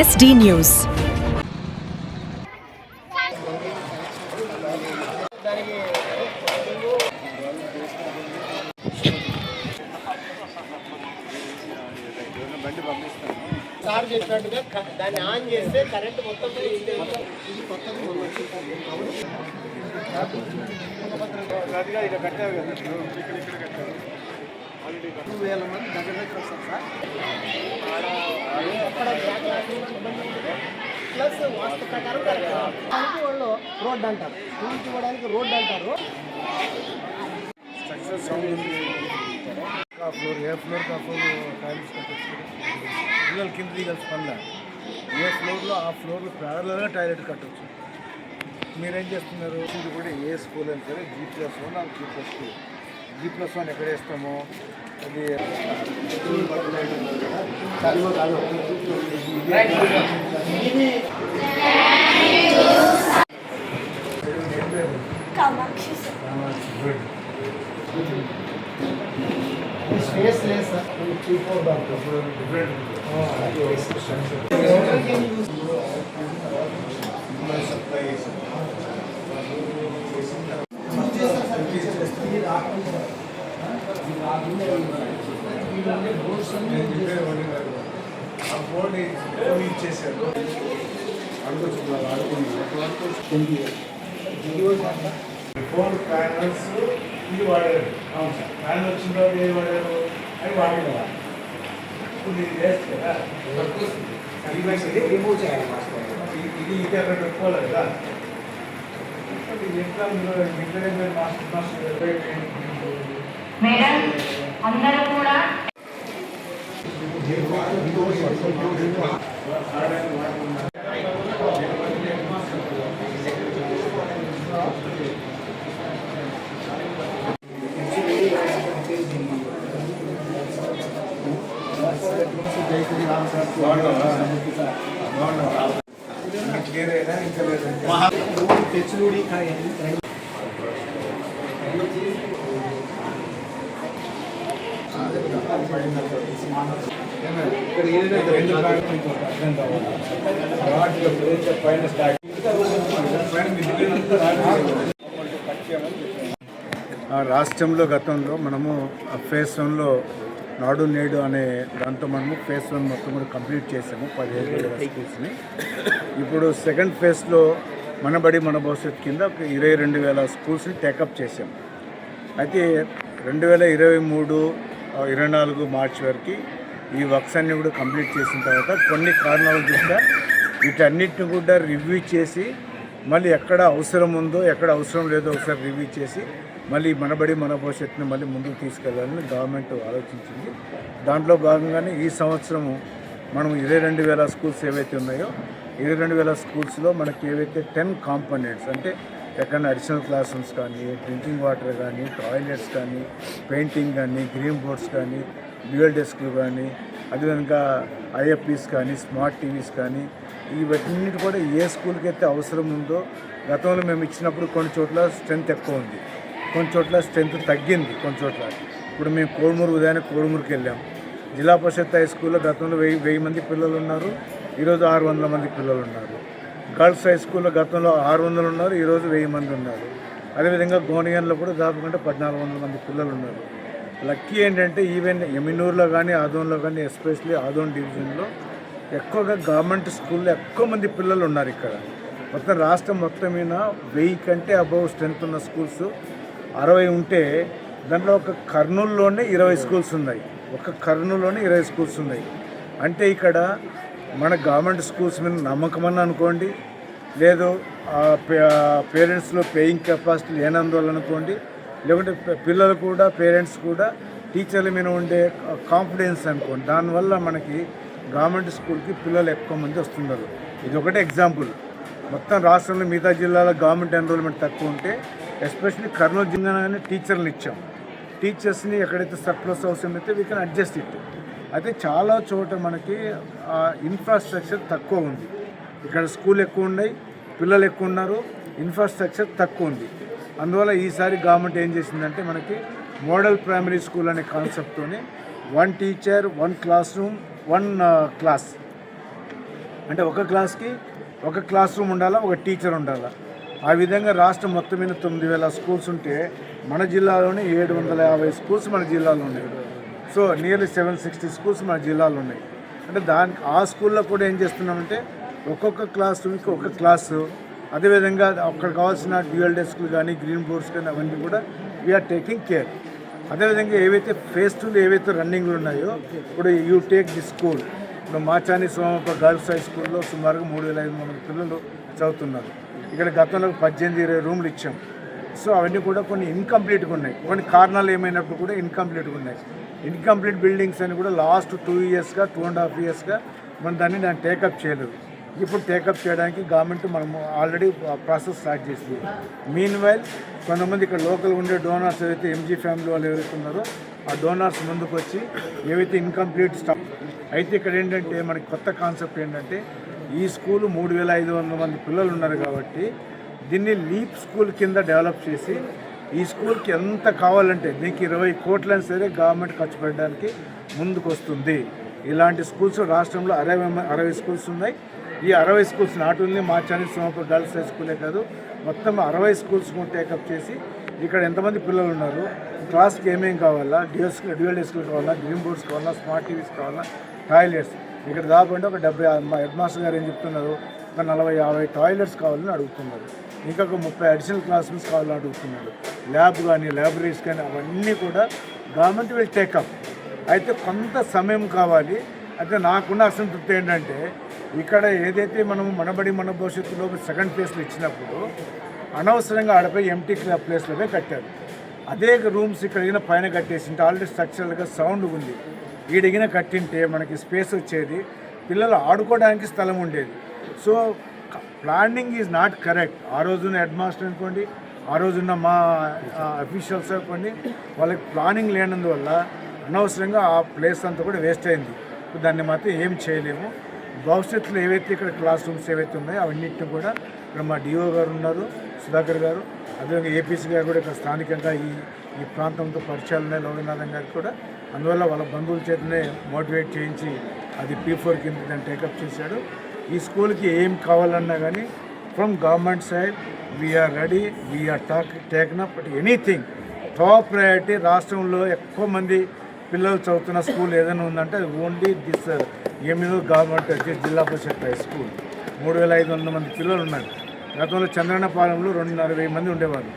SD News. Sir చెప్పినట్టుగా దాన్ని on చేస్తే కరెంట్ మొత్తం ఇది కొత్తది వేల మంది దగ్గర వస్తారు సార్. ప్లస్ వాస్తు ప్రకారం వాళ్ళు రోడ్డు అంటారు, స్కూల్కి ఇవ్వడానికి రోడ్డు అంటారు. సక్సెస్ ఫ్లోర్ ఏ ఫ్లోర్ కా ఫ్లోర్ టైల్స్ కట్టచ్చు, పిల్లలు కింద దిగాల్సి పనిలే. ఏ ఫ్లోర్లో ఆ ఫ్లోర్లో ప్యారలల్గా టాయిలెట్ కట్టవచ్చు. మీరేం చేస్తున్నారు? ఇది కూడా ఏ స్కూల్ అయినా సరే G+1 G+2. G+1 ఎక్కడ వేస్తామో అది స్పేస్ లేదు సార్. ఆ బోర్డు ఇచ్చేసారు. ఫోన్ ప్యానల్స్ ఇది వాడారు. అవును సార్, ప్యానల్ వచ్చిన తర్వాత ఏది వాడారు అని వాడిన ఇప్పుడు ఇది వేస్ట్ కదా, రిమూవ్ చేయాలి. ఇది ఇది అక్కడ పెట్టుకోవాలి కదా. ఇది ఎట్లా మాస్టర్ మేడం అందరూ కూడా తెచ్చుడి రాష్ట్రంలో గతంలో మనము ఫేజ్ 1లో నాడు నేడు అనే దాంతో మనము ఫేజ్ 1 మొత్తం కూడా కంప్లీట్ చేసాము 15,000 స్కూల్స్ని. ఇప్పుడు సెకండ్ ఫేజ్లో మన బడి మన భవిష్యత్ కింద ఒక 22,000 స్కూల్స్ని టేకప్ చేసాము. అయితే 2023-24 మార్చి వరకు ఈ వర్క్స్ అన్నీ కూడా కంప్లీట్ చేసిన తర్వాత కొన్ని కారణాల దృష్ట్యా వీటన్నిటిని కూడా రివ్యూ చేసి మళ్ళీ ఎక్కడ అవసరం ఉందో ఎక్కడ అవసరం లేదో ఒకసారి రివ్యూ చేసి మళ్ళీ మనబడి మన భవిష్యత్తుని మళ్ళీ ముందుకు తీసుకెళ్ళాలని గవర్నమెంట్ ఆలోచించింది. దాంట్లో భాగంగానే ఈ సంవత్సరము మనం 22,000 స్కూల్స్ ఏవైతే ఉన్నాయో 22,000 స్కూల్స్లో మనకి ఏవైతే 10 కాంపోనెంట్స్ అంటే ఎక్కడైనా అడిషనల్ క్లాస్ రూమ్స్ కానీ, డ్రింకింగ్ వాటర్ కానీ, టాయిలెట్స్ కానీ, పెయింటింగ్ కానీ, గ్రీన్ బోర్డ్స్ కానీ, డ్యూయల్ డెస్క్లు కానీ, అదేవిధంగా IFPs కానీ, స్మార్ట్ టీవీస్ కానీ, ఇవన్నిటి కూడా ఏ స్కూల్కి అయితే అవసరం ఉందో గతంలో మేము ఇచ్చినప్పుడు కొన్ని చోట్ల స్ట్రెంత్ ఎక్కువ ఉంది, కొన్ని చోట్ల స్ట్రెంత్ తగ్గింది. కొన్ని చోట్ల ఇప్పుడు మేము కోడుమూరు ఉదయాన్నే కోడుమూరుకి వెళ్ళాం. జిల్లా పరిషత్ హై స్కూల్లో గతంలో 1000 మంది పిల్లలు ఉన్నారు, ఈరోజు 600 మంది పిల్లలు ఉన్నారు. గర్ల్స్ హై స్కూల్లో గతంలో 600 ఉన్నారు, ఈరోజు 1000 మంది ఉన్నారు. అదేవిధంగా గోనియన్లో కూడా దాదాపుగా 1400 మంది పిల్లలు ఉన్నారు. లక్కీ ఏంటంటే ఈవెన్ ఎమినూరులో కానీ ఆదోన్లో కానీ, ఎస్పెషల్లీ ఆదోన్ డివిజన్లో ఎక్కువగా గవర్నమెంట్ స్కూల్లో ఎక్కువ మంది పిల్లలు ఉన్నారు. ఇక్కడ మొత్తం రాష్ట్రం మొత్తం మీద 1000 కంటే అబవ్ స్ట్రెంత్ ఉన్న స్కూల్స్ 60 ఉంటే దాంట్లో ఒక కర్నూలులోనే 20 స్కూల్స్ ఉన్నాయి. ఒక కర్నూలులోనే 20 స్కూల్స్ ఉన్నాయి. అంటే ఇక్కడ మన గవర్నమెంట్ స్కూల్స్ మీద నమ్మకమని అనుకోండి, లేదు పేరెంట్స్లో పేయింగ్ కెపాసిటీ లేనందువల్ల అనుకోండి, లేకుంటే పిల్లలు కూడా పేరెంట్స్ కూడా టీచర్ల మీద ఉండే కాన్ఫిడెన్స్ అనుకోండి, దానివల్ల మనకి గవర్నమెంట్ స్కూల్కి పిల్లలు ఎక్కువ మంది వస్తున్నారు. ఇది ఒకటే ఎగ్జాంపుల్. మొత్తం రాష్ట్రంలో మిగతా జిల్లాలో గవర్నమెంట్ ఎన్రోల్మెంట్ తక్కువ ఉంటే ఎస్పెషల్లీ కర్నూలు జిల్లాలోనే టీచర్లు ఇచ్చాం. టీచర్స్ని ఎక్కడైతే సర్ప్లస్ అవసరం అయితే వీ కెన్ అడ్జస్ట్ ఇట్. అయితే చాలా చోట మనకి ఇన్ఫ్రాస్ట్రక్చర్ తక్కువ ఉంది. ఇక్కడ స్కూల్ ఎక్కువ ఉన్నాయి, పిల్లలు ఎక్కువ ఉన్నారు, ఇన్ఫ్రాస్ట్రక్చర్ తక్కువ ఉంది. అందువల్ల ఈసారి గవర్నమెంట్ ఏం చేసిందంటే మనకి మోడల్ ప్రైమరీ స్కూల్ అనే కాన్సెప్ట్తోనే 1 టీచర్ 1 క్లాస్ రూమ్ 1 క్లాస్ అంటే ఒక క్లాస్కి ఒక క్లాస్ రూమ్ ఉండాలా, ఒక టీచర్ ఉండాలా. ఆ విధంగా రాష్ట్రం మొత్తం మీద 9,000 స్కూల్స్ ఉంటే మన జిల్లాలోనే 750 స్కూల్స్ మన జిల్లాలో ఉన్నాయి. సో నియర్లీ 760 స్కూల్స్ మన జిల్లాలో ఉన్నాయి. అంటే దానికి ఆ స్కూల్లో కూడా ఏం చేస్తున్నామంటే ఒక్కొక్క క్లాస్ రూమ్కి ఒక క్లాసు, అదేవిధంగా అక్కడ కావాల్సిన డ్యూయల్ డెస్క్లు కానీ గ్రీన్ బోర్డ్స్ కానీ అవన్నీ కూడా వీఆర్ టేకింగ్ కేర్. అదేవిధంగా ఏవైతే ఫేజ్ 2 ఏవైతే రన్నింగ్లు ఉన్నాయో, ఇప్పుడు యూ టేక్ ది స్కూల్, ఇప్పుడు మాచాని సోమప్ప గర్ల్స్ హై స్కూల్లో సుమారుగా 3,500 పిల్లలు చదువుతున్నారు. ఇక్కడ గతంలో 18-20 రూమ్లు ఇచ్చాం. సో అవన్నీ కూడా కొన్ని ఇన్కంప్లీట్గా ఉన్నాయి, కొన్ని కారణాలు ఏమైనప్పుడు కూడా ఇన్కంప్లీట్గా ఉన్నాయి. ఇన్కంప్లీట్ బిల్డింగ్స్ అని కూడా లాస్ట్ 2 ఇయర్స్గా 2.5 ఇయర్స్గా మనం దాన్ని టేకప్ చేయలేదు. ఇప్పుడు టేకప్ చేయడానికి గవర్నమెంట్ మనము ఆల్రెడీ ప్రాసెస్ స్టార్ట్ చేసింది. మీన్ వైల్ కొంతమంది ఇక్కడ లోకల్ ఉండే డోనర్స్ ఏవైతే ఎంజీ ఫ్యామిలీ వాళ్ళు ఎవరైతే ఉన్నారో ఆ డోనర్స్ ముందుకు వచ్చి ఏవైతే ఇన్కంప్లీట్ స్టాఫ్ అయితే ఇక్కడ ఏంటంటే మనకి కొత్త కాన్సెప్ట్ ఏంటంటే ఈ స్కూలు 3,500 మంది పిల్లలు ఉన్నారు కాబట్టి దీన్ని లీప్ స్కూల్ కింద డెవలప్ చేసి ఈ స్కూల్కి ఎంత కావాలంటే దీనికి 20 కోట్లైనా సరే గవర్నమెంట్ ఖర్చు పెట్టడానికి ముందుకు వస్తుంది. ఇలాంటి స్కూల్స్ రాష్ట్రంలో 60 స్కూల్స్ ఉన్నాయి. ఈ 60 schools not only Machani Somappa girls high స్కూలే కాదు, మొత్తం 60 స్కూల్స్ టేకప్ చేసి ఇక్కడ ఎంతమంది పిల్లలు ఉన్నారు, క్లాస్కి ఏమేమి కావాలా, డ్యూయల్ డెస్క్లు కావాలా, గ్రీన్ బోర్డ్స్ కావాలా, స్మార్ట్ టీవీస్ కావాలా, టాయిలెట్స్ ఇక్కడ దాదాపు ఒక 70 మా హెడ్ మాస్టర్ గారు ఏం చెప్తున్నారు, ఒక 40-50 టాయిలెట్స్ కావాలని అడుగుతున్నారు. ఇంకా ఒక 30 అడిషనల్ క్లాస్ రూమ్స్ కావాలని అడుగుతున్నారు. ల్యాబ్ కానీ లైబ్రరీస్ కానీ అవన్నీ కూడా గవర్నమెంట్ విల్ టేకప్. అయితే కొంత సమయం కావాలి. అయితే నాకున్న అసంతృప్తి ఏంటంటే ఇక్కడ ఏదైతే మనము మన భవిష్యత్తులో సెకండ్ ప్లేస్లో ఇచ్చినప్పుడు అనవసరంగా ఆడపై ఎంటీ ప్లేస్లోనే కట్టారు. అదే రూమ్స్ ఇక్కడ పైన కట్టేసింటే ఆల్రెడీ స్ట్రక్చరల్గా సౌండ్ ఉంది, ఈడిగిన కట్టింటే మనకి స్పేస్ వచ్చేది, పిల్లలు ఆడుకోవడానికి స్థలం ఉండేది. So planning is not correct. ఆ రోజున హెడ్ మాస్టర్ అనుకోండి, ఆ రోజున్న మా అఫీషియల్స్ అనుకోండి, వాళ్ళకి ప్లానింగ్ లేనందువల్ల అనవసరంగా ఆ ప్లేస్ అంతా కూడా వేస్ట్ అయింది. దాన్ని మాత్రం ఏం చేయలేము. భవిష్యత్తులో ఏవైతే ఇక్కడ క్లాస్ రూమ్స్ ఏవైతే ఉన్నాయో అవన్నిటిని కూడా ఇక్కడ మా డిఓ గారు ఉన్నారు, సుధాకర్ గారు, అదేవిధంగా ఏపీసీ గారు కూడా ఇక్కడ స్థానికంగా ఈ ప్రాంతంతో పరిచయాలు ఉన్నాయి, లోకనాథన్ గారికి కూడా. అందువల్ల వాళ్ళ బంధువుల చేతనే మోటివేట్ చేయించి అది P4 కింద దాన్ని టేకప్ చేశాడు. ఈ స్కూల్కి ఏం కావాలన్నా కానీ from government side we're ready, we're taken up anything. Top priority రాష్ట్రంలో ఎక్కువ మంది పిల్లలు చదువుతున్న స్కూల్ ఏదైనా ఉందంటే అది ఓన్లీ దిస్ ఎమ్మిదో గవర్నమెంట్ జిల్లా పరిషత్ హై స్కూల్. 3,500 మంది పిల్లలు ఉన్నారు. గతంలో చంద్రన్నపాలెంలో 240 మంది ఉండేవారు.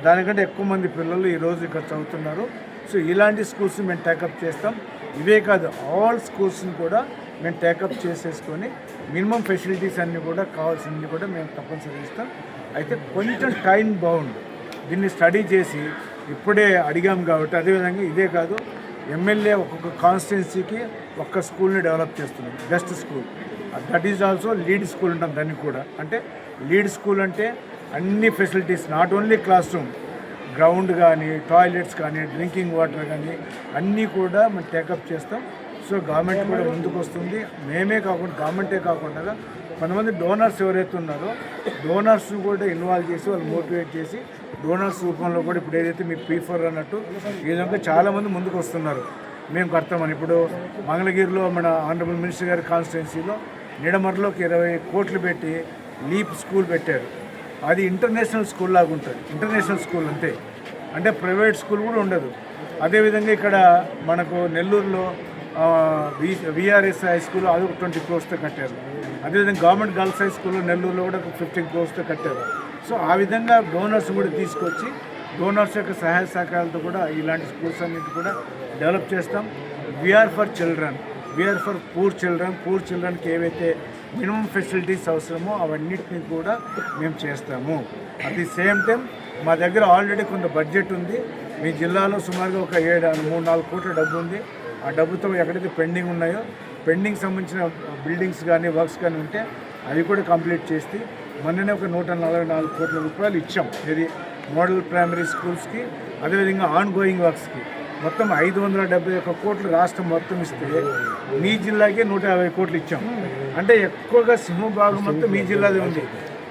దానికంటే ఎక్కువ మంది పిల్లలు ఈరోజు ఇక్కడ చదువుతున్నారు. సో ఇలాంటి స్కూల్స్ మేము టేకప్ చేస్తాం. ఇవే కాదు, ఆల్ స్కూల్స్ని కూడా మేము టేకప్ చేసేసుకొని మినిమం ఫెసిలిటీస్ అన్నీ కూడా కావాల్సినవి కూడా మేము తప్పనిసరి ఇస్తాం. అయితే కొంచెం టైం బౌండ్ దీన్ని స్టడీ చేసి ఇప్పుడే అడిగాం కాబట్టి, అదేవిధంగా ఇదే కాదు ఎమ్మెల్యే ఒక్కొక్క కాన్స్టిట్యున్సీకి ఒక్క స్కూల్ని డెవలప్ చేస్తున్నాం, best school. That is also lead school ఉంటాం దాన్ని కూడా. అంటే లీడ్ స్కూల్ అంటే అన్ని facilities, not only class room, ground కానీ, టాయిలెట్స్ కానీ, డ్రింకింగ్ వాటర్ కానీ అన్నీ కూడా మేము టేకప్ చేస్తాం. సో గవర్నమెంట్ కూడా ముందుకు వస్తుంది. మేమే కాకుండా గవర్నమెంటే కాకుండా కొంతమంది డోనర్స్ ఎవరైతే ఉన్నారో డోనర్స్ని కూడా ఇన్వాల్వ్ చేసి వాళ్ళు మోటివేట్ చేసి డోనర్స్ రూపంలో కూడా ఇప్పుడు ఏదైతే మీకు P4 అన్నట్టు ఈ విధంగా చాలామంది ముందుకు వస్తున్నారు. మేము కడతామని ఇప్పుడు మంగళగిరిలో మన ఆనరబుల్ మినిస్టర్ గారి కాన్స్టిట్యున్సీలో నిడమర్లోకి 20 కోట్లు పెట్టి లీప్ స్కూల్ పెట్టారు. అది ఇంటర్నేషనల్ స్కూల్ లాగా ఉంటుంది, ఇంటర్నేషనల్ స్కూల్ అంతే, అంటే ప్రైవేట్ స్కూల్ కూడా ఉండదు. అదేవిధంగా ఇక్కడ మనకు నెల్లూరులో VRS హై స్కూల్ అది ఒక 20 crores కట్టారు. అదేవిధంగా గవర్నమెంట్ గర్ల్స్ హై స్కూల్లో నెల్లూరులో కూడా ఒక 15 crores కట్టారు. సో ఆ విధంగా డోనర్స్ కూడా తీసుకొచ్చి డోనర్స్ యొక్క సహాయ సహకారాలతో కూడా ఇలాంటి స్కూల్స్ అన్నిటి కూడా డెవలప్ చేస్తాం. We are for children, we are for poor చిల్డ్రన్కి ఏవైతే మినిమం ఫెసిలిటీస్ అవసరమో అవన్నిటిని కూడా మేము చేస్తాము. అట్ ది సేమ్ టైం మా దగ్గర ఆల్రెడీ కొంత బడ్జెట్ ఉంది. మీ జిల్లాలో సుమారుగా ఒక 3-4 కోట్ల డబ్బు ఉంది. ఆ డబ్బుతో ఎక్కడైతే పెండింగ్ ఉన్నాయో పెండింగ్ సంబంధించిన బిల్డింగ్స్ కానీ వర్క్స్ కానీ ఉంటే అవి కూడా కంప్లీట్ చేసి మొన్ననే ఒక 144 కోట్ల రూపాయలు ఇచ్చాం. ఇది మోడల్ ప్రైమరీ స్కూల్స్కి, అదేవిధంగా ఆన్ గోయింగ్ వర్క్స్కి మొత్తం 571 కోట్లు రాష్ట్రం మొత్తం ఇస్తే మీ జిల్లాకే 150 కోట్లు ఇచ్చాం. అంటే ఎక్కువగా సింహభాగం మొత్తం మీ జిల్లాదే ఉంది.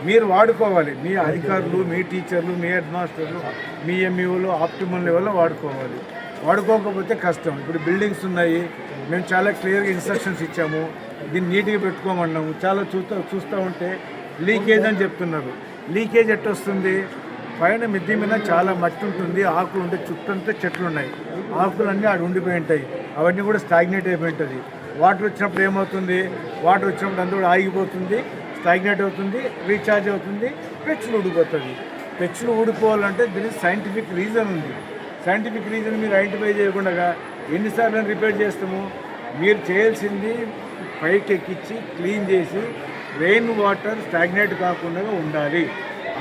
మీరు వాడుకోవాలి, మీ అధికారులు, మీ టీచర్లు, మీ హెడ్ మాస్టర్లు, మీ ఎంఈఓలు ఆప్టిమల్ లెవెల్లో వాడుకోవాలి. వాడుకోకపోతే కష్టం. ఇప్పుడు బిల్డింగ్స్ ఉన్నాయి, మేము చాలా క్లియర్గా ఇన్స్ట్రక్షన్స్ ఇచ్చాము. దీన్ని నీట్గా పెట్టుకోమన్నాము. చాలా చూస్తూ ఉంటే లీకేజ్ అని చెప్తున్నారు. లీకేజ్ ఎట్టు వస్తుంది? పైన మిద్ది మీద చాలా మట్టి ఉంటుంది, ఆకులు ఉంటాయి, చుట్టంతా చెట్లు ఉన్నాయి, ఆకులన్నీ ఆడ ఉండిపోయి ఉంటాయి, అవన్నీ కూడా స్టాగ్నేట్ అయిపోయి ఉంటుంది. వాటర్ వచ్చినప్పుడు ఏమవుతుంది? వాటర్ వచ్చినప్పుడు అంతా కూడా ఆగిపోతుంది, స్టాగ్నేట్ అవుతుంది, రీఛార్జ్ అవుతుంది, పెచ్చులు ఊడిపోతుంది. పెచ్చులు ఊడిపోవాలంటే దీనికి సైంటిఫిక్ రీజన్ ఉంది. సైంటిఫిక్ రీజన్ మీరు ఐడెంటిఫై చేయకుండా ఎన్నిసార్లు రిపేర్ చేస్తాము? మీరు చేయాల్సింది పైకి ఎక్కించి క్లీన్ చేసి రెయిన్ వాటర్ స్టాగ్నేట్ కాకుండా ఉండాలి.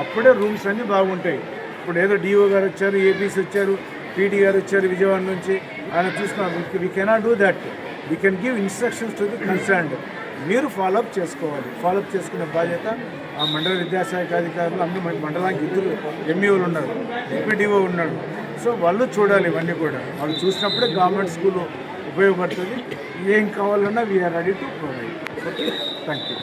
అప్పుడే రూమ్స్ అన్నీ బాగుంటాయి. ఇప్పుడు ఏదో డిఓ గారు వచ్చారు, ఏపీసీ వచ్చారు, పీడీ గారు వచ్చారు విజయవాడ నుంచి, ఆయన చూసుకున్నారు. We cannot do that. We can give instructions to the concerned. మీరు ఫాలోఅప్ చేసుకోవాలి. ఫాలోఅప్ చేసుకునే బాధ్యత ఆ మండల విద్యాశాఖ అధికారులు, అందరూ మండలానికి ఇద్దరు ఎంఈఓలు ఉన్నారు, డిప్యూటీఓ ఉన్నాడు. సో వాళ్ళు చూడాలి ఇవన్నీ కూడా. వాళ్ళు చూసినప్పుడే గవర్నమెంట్ స్కూల్ ఉపయోగపడుతుంది. ఏం కావాలన్నా we're ready to provide. Okay, thank you.